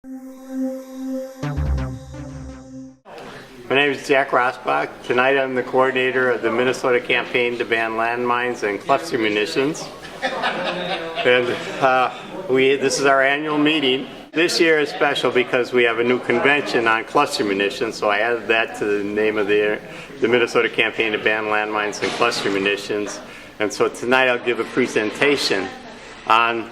My name is Jack Rosbach. Tonight I'm the coordinator of the Minnesota campaign to ban landmines and cluster munitions. And this is our annual meeting. This year is special because we have a new convention on cluster munitions, so I added that to the name of the Minnesota campaign to ban landmines and cluster munitions. And so tonight I'll give a presentation on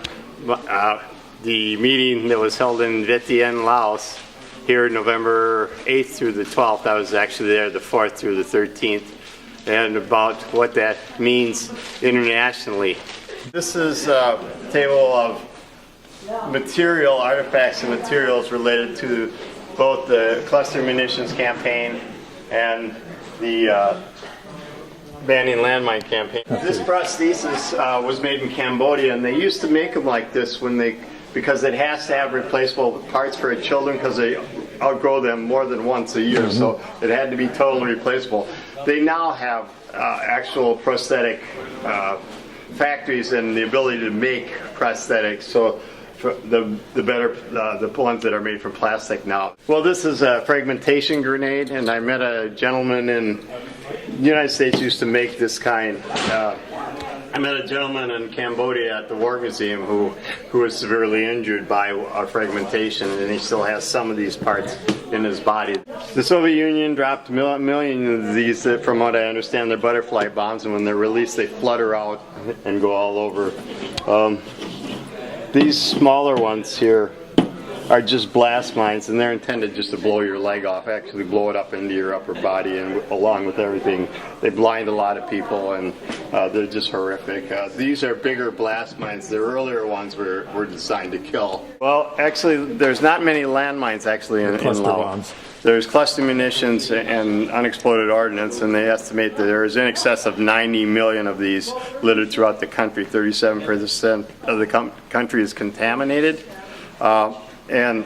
the meeting that was held in Vientiane, Laos, here November 8th through the 12th. I was actually there the 4th through the 13th, and about what that means internationally. This is a table of material, artifacts and materials related to both the cluster munitions campaign and the banning landmine campaign. This prosthesis was made in Cambodia, and they used to make them like this because it has to have replaceable parts for children because they outgrow them more than once a year, so it had to be totally replaceable. They now have actual prosthetic factories and the ability to make prosthetics, so for the ones that are made from plastic now. Well, this is a fragmentation grenade, and I met a gentleman in the United States used to make this kind. I met a gentleman in Cambodia at the War Museum who was severely injured by fragmentation, and he still has some of these parts in his body. The Soviet Union dropped a million of these, from what I understand, they're butterfly bombs, and when they're released they flutter out and go all over. These smaller ones here are just blast mines, and they're intended just to blow your leg off, actually blow it up into your upper body, and along with everything. They blind a lot of people, and they're just horrific. These are bigger blast mines. The earlier ones were designed to kill. Well, actually, there's not many landmines actually in Laos. There's cluster munitions and unexploded ordnance, and they estimate that there is in excess of 90 million of these littered throughout the country. 37% of the country is contaminated. And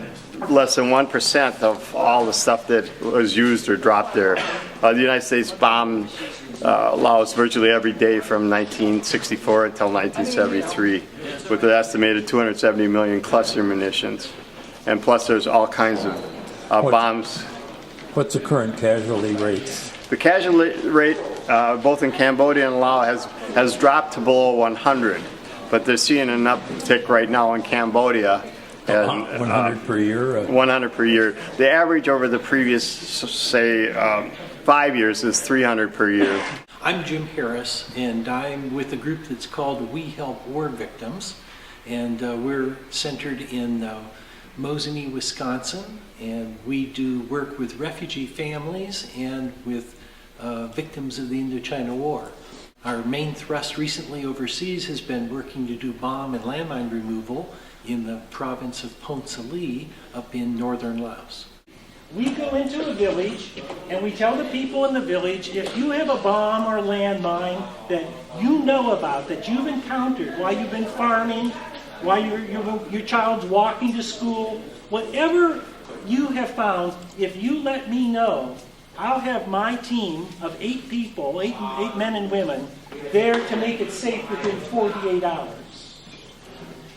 less than 1% of all the stuff that was used or dropped there. The United States bombed Laos virtually every day from 1964 until 1973, with an estimated 270 million cluster munitions. And plus there's all kinds of bombs. What's the current casualty rates? The casualty rate, both in Cambodia and Laos, has dropped to below 100, but they're seeing an uptick right now in Cambodia. And, 100 per year? 100 per year. The average over the previous, say, 5 years is 300 per year. I'm Jim Harris, and I'm with a group that's called We Help War Victims, and we're centered in Mosinee, Wisconsin, and we do work with refugee families and with victims of the Indochina War. Our main thrust recently overseas has been working to do bomb and landmine removal in the province of Ponsali up in northern Laos. We go into a village and we tell the people in the village, if you have a bomb or landmine that you know about, that you've encountered while you've been farming, while your child's walking to school, whatever you have found, if you let me know, I'll have my team of 8 people, 8 men and women, there to make it safe within 48 hours.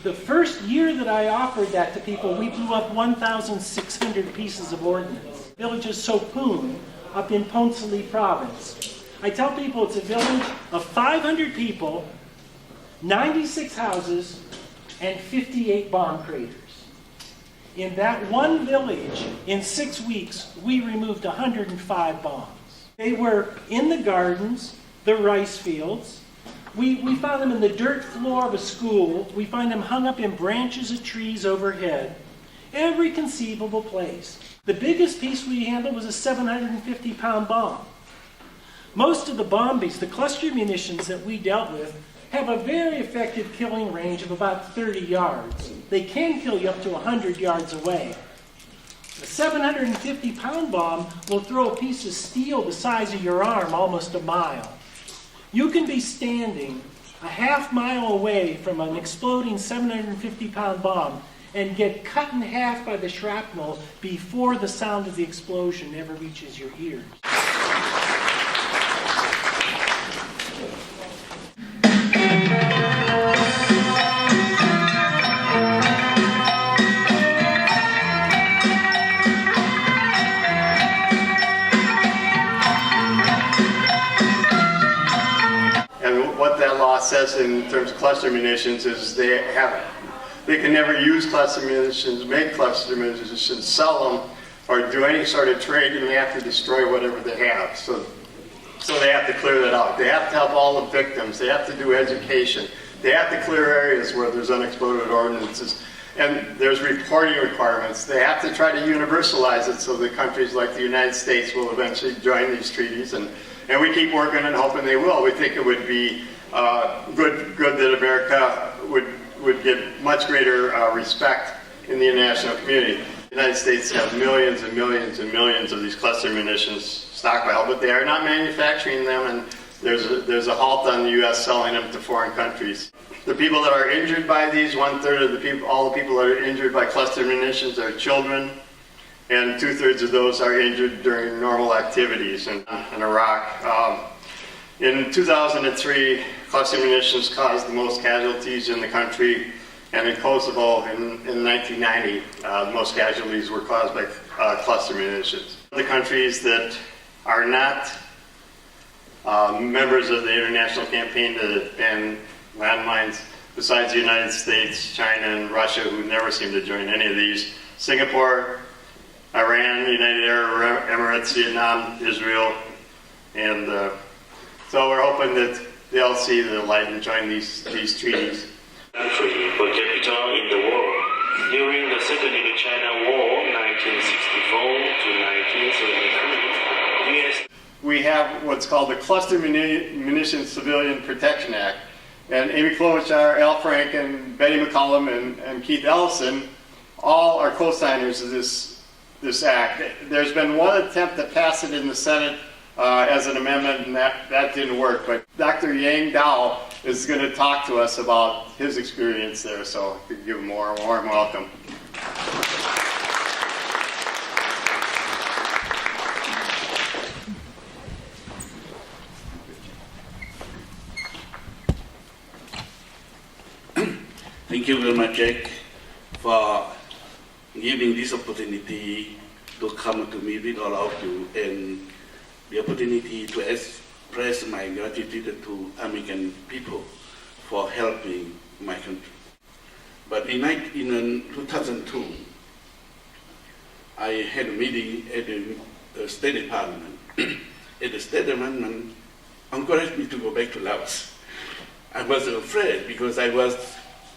The first year that I offered that to people, we blew up 1,600 pieces of ordnance. Village of Sopun, up in Ponsali province. I tell people it's a village of 500 people, 96 houses, and 58 bomb craters. In that one village, in 6 weeks, we removed 105 bombs. They were in the gardens, the rice fields. We found them in the dirt floor of a school. We find them hung up in branches of trees overhead. Every conceivable place. The biggest piece we handled was a 750-pound bomb. Most of the bombies, the cluster munitions that we dealt with, have a very effective killing range of about 30 yards. They can kill you up to 100 yards away. A 750-pound bomb will throw a piece of steel the size of your arm almost a mile. You can be standing a half mile away from an exploding 750-pound bomb and get cut in half by the shrapnel before the sound of the explosion ever reaches your ears. law says in terms of cluster munitions is they can never use cluster munitions, make cluster munitions, sell them, or do any sort of trade, and they have to destroy whatever they have. So they have to clear that out. They have to help all the victims. They have to do education. They have to clear areas where there's unexploded ordnances. And there's reporting requirements. They have to try to universalize it so that countries like the United States will eventually join these treaties. And we keep working and hoping they will. We think it would be good that America would get much greater respect in the international community. The United States has millions and millions and millions of these cluster munitions stockpiled, but they are not manufacturing them, and there's a halt on the U.S. selling them to foreign countries. The people that are injured by these, 1/3 of the people, all the people that are injured by cluster munitions are children, and 2/3 of those are injured during normal activities in Iraq. In 2003, cluster munitions caused the most casualties in the country, and in Kosovo in 1990, the most casualties were caused by cluster munitions. The countries that are not members of the international campaign to ban landmines, besides the United States, China, and Russia, who never seem to join any of these, Singapore, Iran, United Arab Emirates, Vietnam, Israel, and so we're hoping that they'll see the light and join these treaties. Country per capita in the world. During the Second Indochina War, 1964 to 1973, U.S. We have what's called the Cluster Munitions Civilian Protection Act. And Amy Klobuchar, Al Franken, Betty McCollum, and Keith Ellison all are co-signers of this act. There's been one attempt to pass it in the Senate as an amendment, and that didn't work. But Dr. Yang Dao is going to talk to us about his experience there, so we can give him a warm welcome. Thank you very much, Jack, for giving this opportunity to come to meet with all of you and the opportunity to express my gratitude to American people for helping my country. But in 2002, I had a meeting at the State Department. At the State Department, encouraged me to go back to Laos. I was afraid because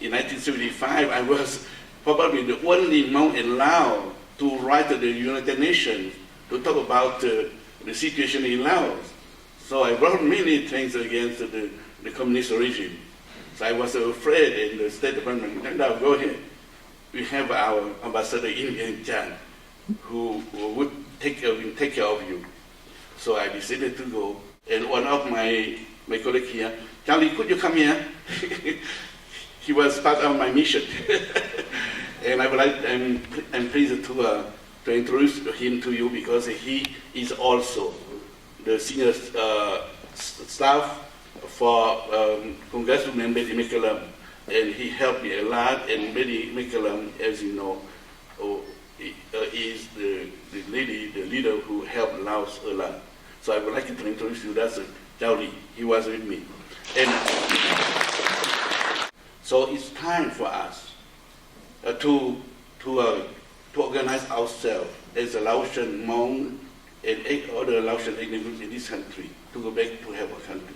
in 1975, I was probably the only monk in Laos to write to the United Nations to talk about the situation in Laos. So I wrote many things against the communist regime. So I was afraid in the State Department. And now go ahead. We have our ambassador in Vientiane who would take care of you. So I decided to go. And one of my colleagues here, Charlie, could you come here? He was part of my mission. And I'm pleased to introduce him to you because he is also the senior staff for Congressman Betty McCollum, and he helped me a lot. And Betty McCollum, as you know, is the leader who helped Laos a lot. So I would like to introduce you. That's Jowli. He was with me. And so it's time for us to organize ourselves as a Laotian Hmong and other Laotian ethnic groups in this country to go back to help our country.